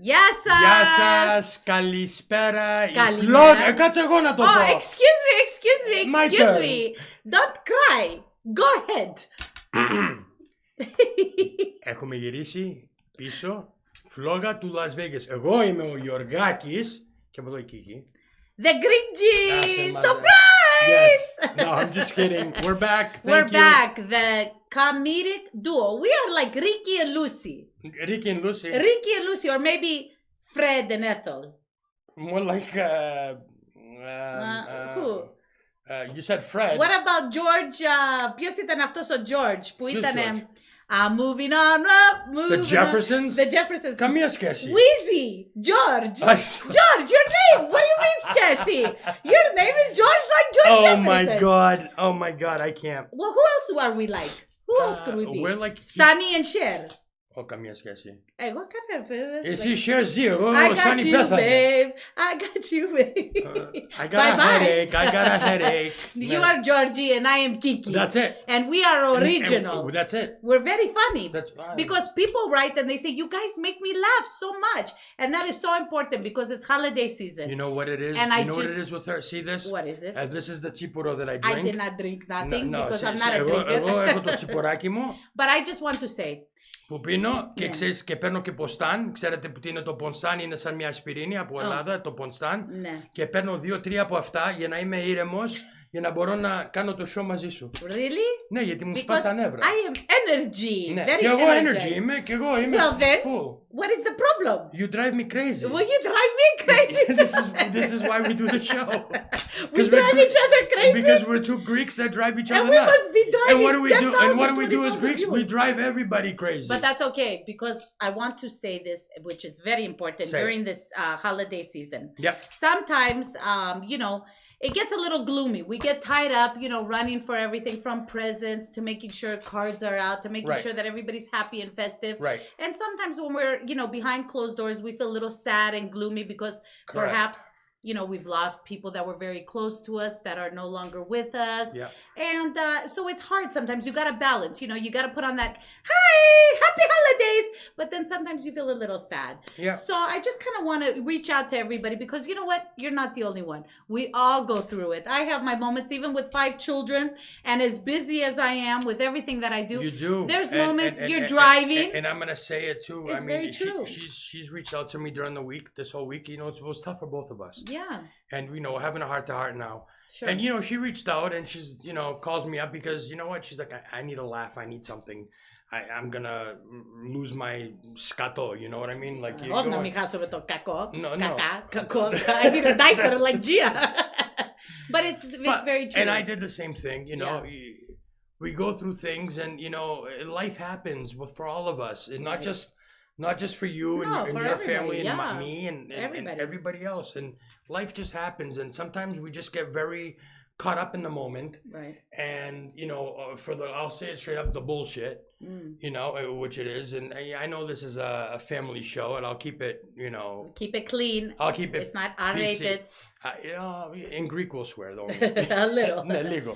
Γεια σας! Γεια σας, καλησπέρα, η φλόγα. Κάτσε εγώ να το πω. Oh, excuse me. Don't cry. Go ahead. Έχουμε γυρίσει πίσω, φλόγα του Λας Βέγκας. Εγώ είμαι ο Yiorgakis και από εδώ η Kiki. The Greek G! Surprise! Yes. No, I'm just kidding. We're back. We're back. The comedic duo. We are like Ricky and Lucy. Ricky and Lucy. Ricky and Lucy, or maybe Fred and Ethel. More like Who? You said Fred. What about George? Ποιος ήταν αυτός ο George που ήταν... moving on up, moving The Jeffersons? The Jeffersons. Καμία σχέση. Wheezy, George. George, your name. What do you mean σχέση? Your name is George like George Jefferson. Oh my God, I can't. Well, who else are we like? Who else could we be? We're like... Sunny and Cher. καμία σχέση. Εγώ κανένα. Εσύ Cher ζει, εγώ I got Sunny you, πέθανε. babe. I got you, babe. I got a headache. You are Georgie and I am Kiki. That's it. And we are original. That's it. We're very funny. That's fine. Because people write and they say, you guys make me laugh so much. And that is so important because it's holiday season. You know what it is? And what it is with her? See this? What is it? This is the chipuro that I drink. I did not drink nothing because I'm not a Εγώ drinker. έχω το τσιποράκι μου. But I just want to say. Που πίνω και ξέρεις και παίρνω και πονστάν. Ξέρετε που είναι το πονστάν, είναι σαν μια ασπιρίνη από Ελλάδα, το πονστάν. Ναι. Και παίρνω 2-3 από αυτά για να είμαι ήρεμος, για να μπορώ να κάνω το show μαζί σου. Really? Ναι, γιατί μου σπάσαν νεύρα. I am energy. Ναι. Very Και εγώ energized. energy είμαι, και εγώ είμαι Well then, full. what is the problem? You drive me crazy. Well, you drive me crazy. This is why we do the show. We drive each other crazy. Because we're two Greeks that drive each other and we nuts. must be driving. And what do we do? And what do we do as Greeks? We drive everybody crazy. But that's okay because I want to say this, which is very important during this holiday season. Yeah. Sometimes, you know, it gets a little gloomy. We get tied up, you know, running for everything from presents to making sure cards are out to making sure that everybody's happy and festive. Right. And sometimes when we're, you know, behind closed doors, we feel a little sad and gloomy because perhaps, you know, we've lost people that were very close to us that are no longer with us. Yeah. And so it's hard sometimes. You got to balance, you know, you got to put on that, hi, happy holidays. But then sometimes you feel a little sad. Yeah. So I just kind of want to reach out to everybody because you know what? You're not the only one. We all go through it. I have my moments, even with 5 children, and as busy as I am with everything that I do. You do. There's moments you're driving. And I'm going to say it too. It's very true. She's reached out to me during the week, this whole week. You know, it was tough for both of us. Yeah. And, you know, having a heart-to-heart now. Sure. And, you know, she reached out and she's, you know, calls me up because, you know what? She's like, I need a laugh. I need something. I'm going to lose my scato. You know what I mean? Like, you να μην χάσω με το κακό. No. Κακό. I need a diaper like Gia. But it's very true. And I did the same thing, you know. We go through things and, you know, life happens for all of us. And not just for you and your family and me and everybody else. And life just happens. And sometimes we just get very caught up in the moment. Right. And, you know, I'll say it straight up, the bullshit, you know, which it is. And I know this is a family show and I'll keep it, you know. Keep it clean. I'll keep it. It's not R-rated. In Greek we'll swear though. A little. Ναι, λίγο.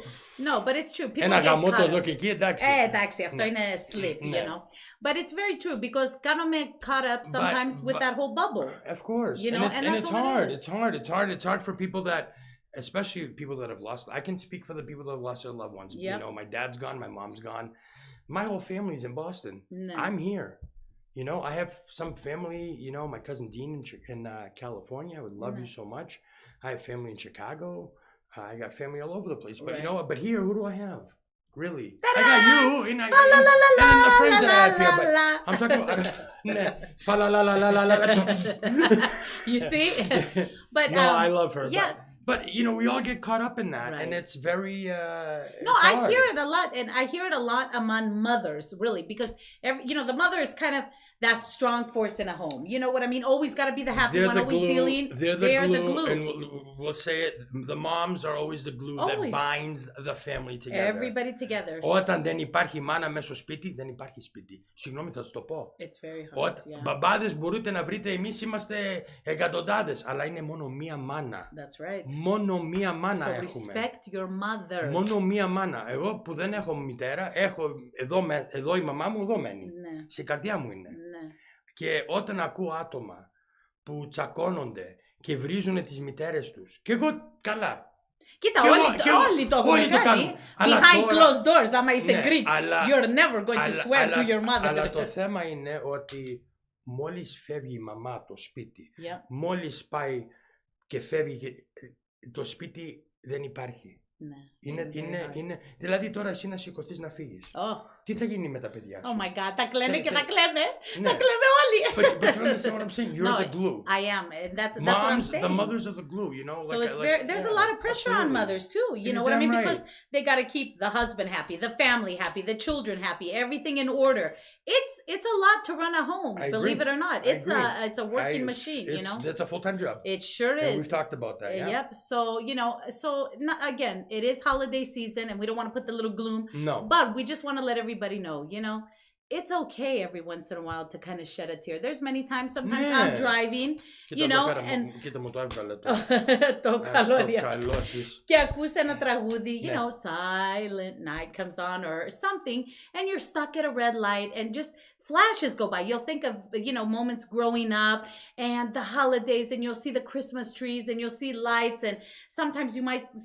No, but it's true. People Ένα get γαμώτο caught εδώ up. και εκεί, εντάξει. Εντάξει, αυτό είναι slip, you know. But it's very true because κάνουμε caught up sometimes with that whole bubble. Of course. You know, and it's hard. It's hard for people that, especially people that have lost. I can speak for the people that have lost their loved ones. Yep. You know, my dad's gone, my mom's gone. My whole family's in Boston. No. I'm here. You know, I have some family, you know, my cousin Dean in California. I would love you so much. I have family in Chicago. I got family all over the place. But you know what? But here, who do I have? Really? I got you. And the friends that I have here. But I'm talking about... You see? But no, I love her. Yeah. But, you know, we all get caught up in that. And it's very... no, I hear it a lot. And I hear it a lot among mothers, really. Because, you know, the mother is kind of that strong force in a home. You know what I mean? Always got to be the happy one, always dealing. They're the glue. And we'll say it. The moms are always the glue that binds the family together. Everybody together. Όταν δεν υπάρχει μάνα μέσα στο σπίτι, δεν υπάρχει σπίτι. Συγγνώμη, θα σου το πω. It's very hard. Μπαμπάδες μπορείτε να βρείτε, εμείς είμαστε εκατοντάδες, αλλά είναι μόνο μία μάνα. That's right. Μόνο μία μάνα έχουμε. So respect your mothers. Μόνο μία μάνα. Εγώ που δεν έχω μητέρα, έχω εδώ η μαμά μου, εδώ μένει. Ναι. Στην καρδιά μου είναι. Ναι. Και όταν ακούω άτομα που τσακώνονται και βρίζουν τις μητέρες τους. Και εγώ καλά. Κοίτα, όλοι το έχουν κάνει. Behind closed doors, άμα είσαι Greek, you're never going to swear to your mother. Αλλά το θέμα είναι ότι μόλις φεύγει η μαμά από το σπίτι, μόλις πάει και φεύγει, το σπίτι δεν υπάρχει. Ναι. Δηλαδή τώρα εσύ να σηκωθείς να φύγεις. Τι θα γίνει με τα παιδιά σου? Oh my god, τα κλαίνε και τα κλαίμε. Τα κλαίμε όλοι. But you understand what I'm saying? You're the glue. I am. That's what I'm saying. The mothers are the glue, you know? So it's very, there's a lot of pressure on mothers too. You know what I mean? Because they got to keep the husband happy, the family happy, the children happy, everything in order. It's a lot to run a home, believe it or not. It's a working machine, you know? It's a full-time job. It sure is. And we've talked about that, yeah. Yep. So, you know, again, it is holiday season and we don't want to put the little gloom. No. But we just want to let everybody know, you know, it's okay every once in a while to kind of shed a tear. There's many times, sometimes I'm driving, you know, and... Κοίτα μου το έβγαλε το καλώδια. καλό της. Και ακούς ένα τραγούδι, you know, Silent Night comes on or something, and you're stuck at a red light and just flashes go by. You'll think of, you know, moments growing up and the holidays, and you'll see the Christmas trees and you'll see lights, and sometimes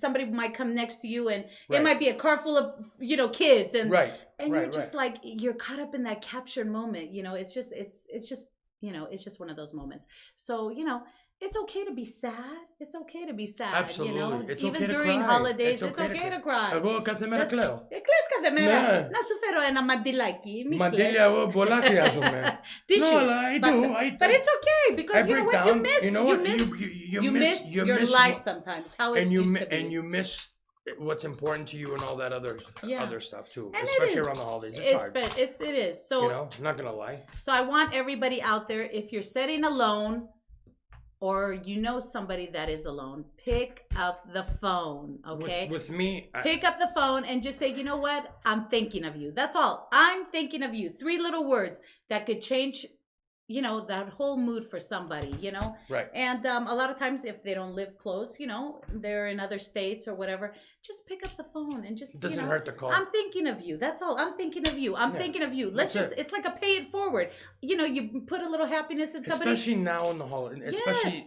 somebody might come next to you and it might be a car full of, you know, kids, and you're just like, you're caught up in that captured moment, you know. It's just you know, it's just one of those moments. So, you know, it's okay to be sad. It's okay to be sad. Absolutely. You know, it's even okay during to cry. holidays, it's okay to cry. Εγώ κάθε μέρα κλαίω. Κλαις κάθε μέρα. Να σου φέρω ένα μαντιλάκι. Μαντίλια εγώ πολλά χρειάζομαι. Tissue. No, I do. But it's okay because you know what, you miss your life sometimes. How it used to be. And you miss what's important to you and all that other stuff too, and especially around the holidays. It's hard. It is. So, you know, I'm not gonna lie. So I want everybody out there, if you're sitting alone or you know somebody that is alone, pick up the phone, okay? With me, pick up the phone and just say, you know what? I'm thinking of you. That's all. I'm thinking of you. 3 little words that could change, you know, that whole mood for somebody, you know? Right. And a lot of times if they don't live close, you know, they're in other states or whatever, just pick up the phone and just, it doesn't hurt to call. I'm thinking of you. That's all. I'm thinking of you. I'm thinking of you. It's like a pay it forward. You know, you put a little happiness in somebody. Especially now in the holiday, especially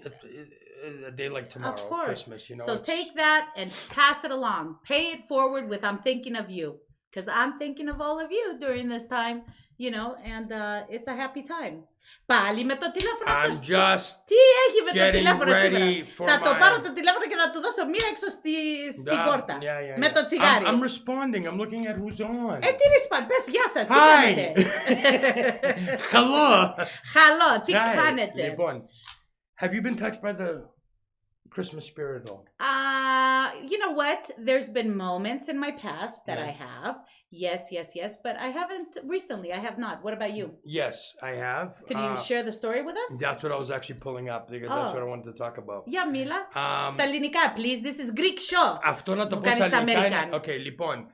a day like tomorrow, of course. Christmas, you know. So take that and pass it along. Pay it forward with I'm thinking of you. Because I'm thinking of all of you during this time, you know, and it's a happy time. Πάλι με το τηλέφωνο I'm just τι έχει με το τηλέφωνο σήμερα? Θα το πάρω το τηλέφωνο και θα του δώσω μία έξω στην πόρτα. Με το τσιγάρι. I'm responding. I'm looking at who's on. Τι respond? Πες γεια σας. Τι κάνετε? Hello. Τι κάνετε? Λοιπόν, have you been touched by the Christmas spirit at all? You know what? There's been moments in my past that I have. Yes. But I haven't recently. I have not. What about you? Yes, I have. Could you share the story with us? That's what I was actually pulling up because that's what I wanted to talk about. Yeah, μίλα. Στα ελληνικά, please. This is Greek show. Αυτό να το πω στα ελληνικά. Okay, λοιπόν.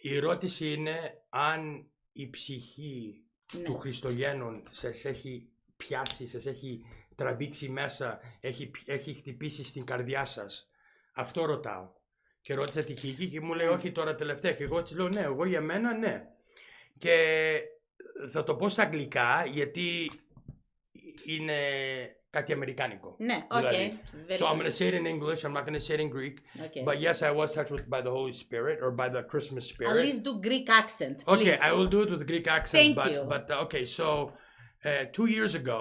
Η ερώτηση είναι αν η ψυχή του Χριστογέννων σας έχει πιάσει, σας έχει τραβήξει μέσα, έχει χτυπήσει στην καρδιά σας. Αυτό ρωτάω. Και ρώτησα τη Κίκη και μου λέει όχι τώρα τελευταία. Και εγώ της λέω ναι, εγώ για μένα ναι. Και θα το πω στα αγγλικά γιατί είναι κάτι αμερικάνικο. Ναι, okay. So I'm going to say it in English, I'm not going to say it in Greek. Okay. But yes, I was touched by the Holy Spirit or by the Christmas spirit. At least do Greek accent, please. Okay, I will do it with Greek accent. Thank you. But okay, so 2 years ago,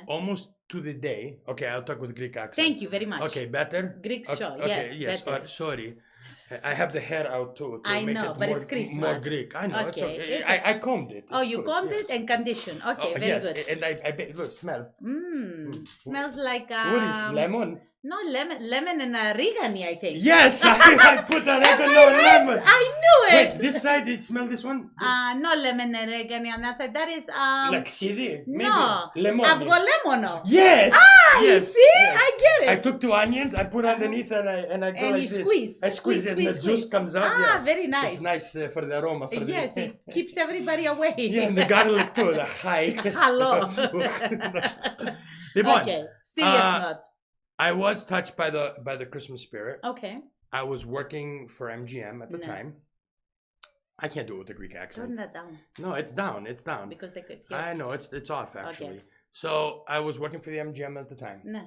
almost to the day. Okay, I'll talk with Greek accent. Thank you very much. Okay, better? Greek show, okay, yes, better. Sorry. I have the hair out too. I know, but it's Christmas. More Greek. I know. Okay. It's okay. I combed it. Oh, you combed it and conditioned. Okay, very good. And I look, smell. Smells like what is lemon? No, lemon and origami, I think. Yes, I put oregano and lemon. I knew it. Wait, this side, you smell this one? No lemon and origami on that side. That is like xidi? No, lemon. Avgolemono. Yes. Yes, you see, yes. I get it. I took 2 onions, I put underneath, and I go and like you this. squeeze. I squeeze it, and the juice comes out. Very nice. It's nice for the aroma. Yes, it keeps everybody away. Yeah, and the garlic too. The high. Hello. Okay, serious note. I was touched by the Christmas spirit. Okay. I was working for MGM at the time. I can't do it with the Greek accent. Turn that down. No, it's down. It's down. Because they could hear. I know it's off actually. Okay. So I was working for the MGM at the time. Ναι.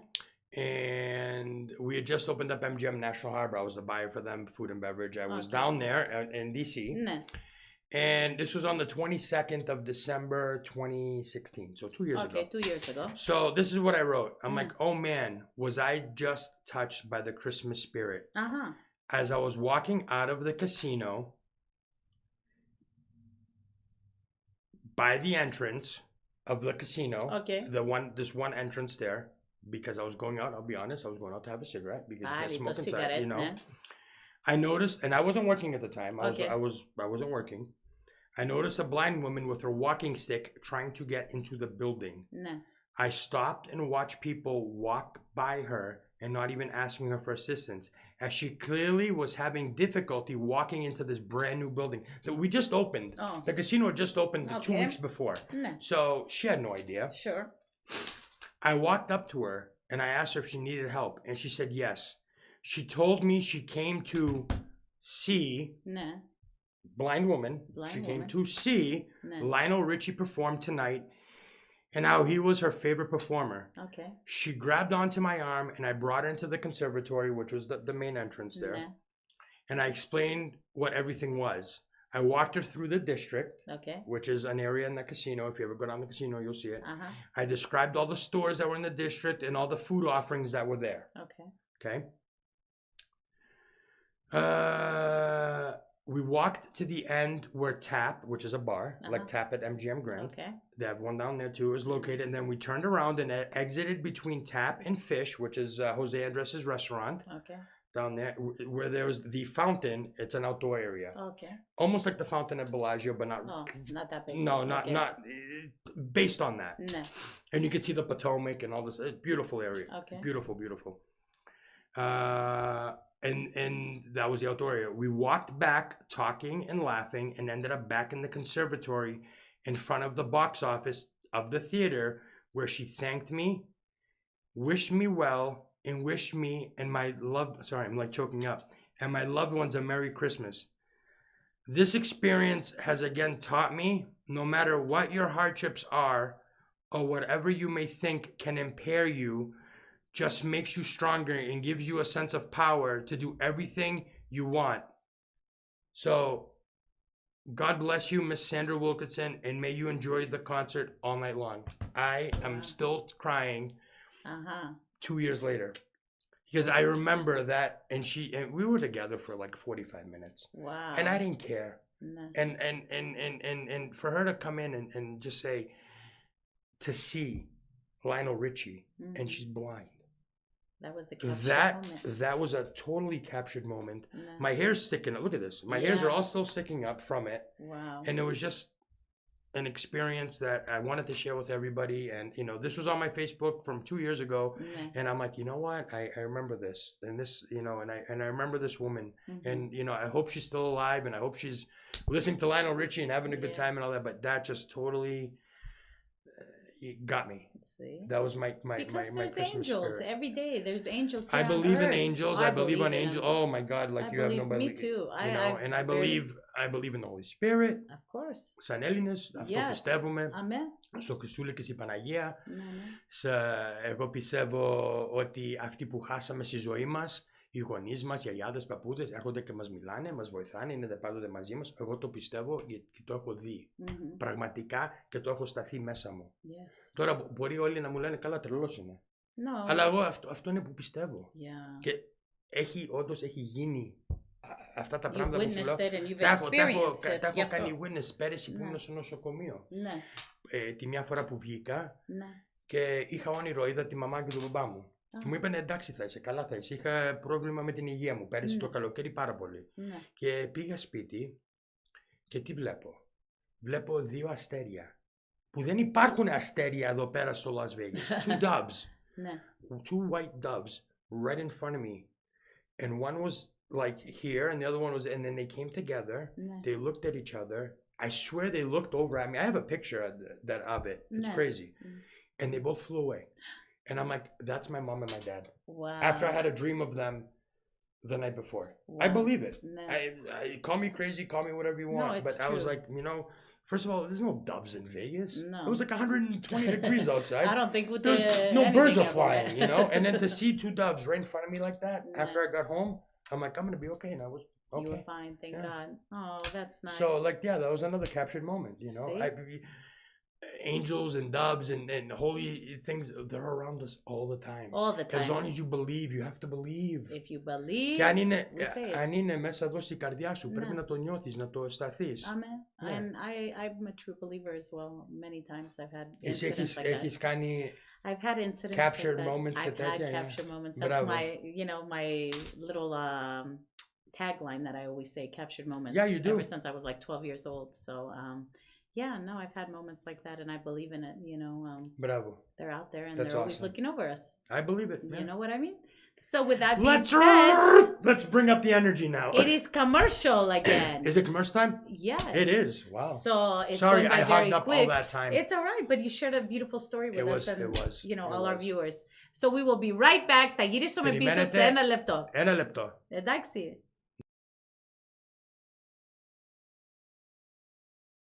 And we had just opened up MGM National Harbor. I was the buyer for them, food and beverage. I was down there in DC. Ναι. And this was on the 22nd of December 2016. So 2 years ago. Okay, 2 years ago. So this is what I wrote. I'm like, oh man, was I just touched by the Christmas spirit. Uh-huh. As I was walking out of the casino, by the entrance of the casino, this one entrance there, because I was going out, I'll be honest, I was going out to have a cigarette because you can't smoke inside, you know. I noticed, and I wasn't working at the time. I wasn't working. I noticed a blind woman with her walking stick trying to get into the building. Ναι. I stopped and watched people walk by her and not even asking her for assistance, as she clearly was having difficulty walking into this brand new building that we just opened. Oh. The casino had just opened 2 weeks before. Ναι. So she had no idea. Sure. I walked up to her and I asked her if she needed help, and she said yes. She told me she came to see, Ναι. blind woman, came to see Lionel Richie perform tonight, and how he was her favorite performer. Okay. She grabbed onto my arm and I brought her into the conservatory, which was the main entrance there. Ναι. And I explained what everything was. I walked her through the district, which is an area in the casino. If you ever go down the casino, you'll see it. I described all the stores that were in the district and all the food offerings that were there. Okay. We walked to the end where Tap, which is a bar, like Tap at MGM Grand. They have one down there too, is located. And then we turned around and exited between Tap and Fish, which is Jose Andres' restaurant. Down there, where there was the fountain. It's an outdoor area. Almost like the fountain at Bellagio, but not. Oh, not that big. No, not based on that. No. And you can see the Potomac and all this. Beautiful area. Beautiful. And that was the outdoor area. We walked back talking and laughing and ended up back in the conservatory in front of the box office of the theater, where she thanked me, wished me well, and wished me and my I'm like choking up, and my loved ones a Merry Christmas. This experience has again taught me, no matter what your hardships are or whatever you may think can impair you, just makes you stronger and gives you a sense of power to do everything you want. So, God bless you, Miss Sandra Wilkinson, and may you enjoy the concert all night long. I am still crying 2 years later. Because I remember that, and we were together for like 45 minutes. Wow. And I didn't care. No. And for her to come in and just say, to see Lionel Richie, and she's blind. That was a captured moment. That was a totally captured moment. No. My hair's sticking up. Look at this. My hairs are all still sticking up from it. Wow. And it was just an experience that I wanted to share with everybody. And, you know, this was on my Facebook from 2 years ago. And I'm like, you know what? I remember this. And this, you know, and I remember this woman. And, you know, I hope she's still alive. And I hope she's listening to Lionel Richie and having a good time and all that. But that just totally got me. See? That was my there's Christmas angels spirit. every day. There's angels. I believe in angels. I believe on angels. Oh my God! Like you have nobody. Me too. And I believe in the Holy Spirit. Of course. Σαν Έλληνες, αυτό πιστεύουμε. Amen. Στο Χριστούλη και στην Παναγία. Εγώ πιστεύω ότι αυτοί που χάσαμε στη ζωή μας, οι γονείς μας, οι γιαγιάδες, παππούδες, έρχονται και μας μιλάνε, μας βοηθάνε, είναι πάντοτε μαζί μας. Εγώ το πιστεύω γιατί το έχω δει πραγματικά και το έχω σταθεί μέσα μου. Τώρα μπορεί όλοι να μου λένε καλά, τρελός είναι. Αλλά εγώ αυτό είναι που πιστεύω. Και όντως έχει γίνει αυτά τα πράγματα που σου λέω. Τα έχω κάνει witness πέρυσι που ήμουν στο νοσοκομείο. Τη μια φορά που βγήκα και είχα όνειρο, είδα τη μαμά και τον μπαμπά μου. Και μου είπαν εντάξει θα είσαι, καλά θα είσαι. Είχα πρόβλημα με την υγεία μου πέρυσι το καλοκαίρι πάρα πολύ. Και πήγα σπίτι και τι βλέπω. Βλέπω 2 αστέρια. Που δεν υπάρχουν αστέρια εδώ πέρα στο Las Vegas. 2 doves. 2 white doves right in front of me. And one was like here and the other one was, and then they came together. They looked at each other. I swear they looked over at me. I have a picture of it. It's crazy. And they both flew away. And I'm like, that's my mom and my dad. Wow. After I had a dream of them the night before. Wow. I believe it. I call me crazy, call me whatever you want. No, but true. I was like, you know, First of all, there's no doves in Vegas. No. It was like 120 degrees outside. I don't think with There's no birds are flying, you know? And then to see two doves right in front of me like that, after I got home, I'm like, I'm going to be okay. And I was okay. You were fine, thank God. Oh, that's nice. So, like, yeah, that was another captured moment, you know? Angels and doves and holy things, they're around us all the time. All the time. As long as you believe, you have to believe. If you believe, Και αν είναι μέσα εδώ στην καρδιά σου, πρέπει να το νιώθεις, να το αισθανθείς. Amen. Yeah. And I'm a true believer as well. Many times I've had Εσύ έχεις κάνει I've had incidents captured like moments I've had captured moments. That's my, my little tagline that I always say, captured moments. Yeah, you do. Ever since I was like 12 years old. So, yeah, no, I've had moments like that, and I believe in it. Bravo. They're out there, and That's they're always awesome. looking over us. I believe it. You know what I mean? So with that being said, let's bring up the energy now. It is commercial again. Is it commercial time? Yes. It is. Wow. So it's sorry, going by I very hogged up quick. all that time. It's all right, but you shared a beautiful story with us and all our was. viewers. So we will be right back. Θα γυρίσουμε πίσω σε ένα λεπτό. Ένα λεπτό. Εντάξει.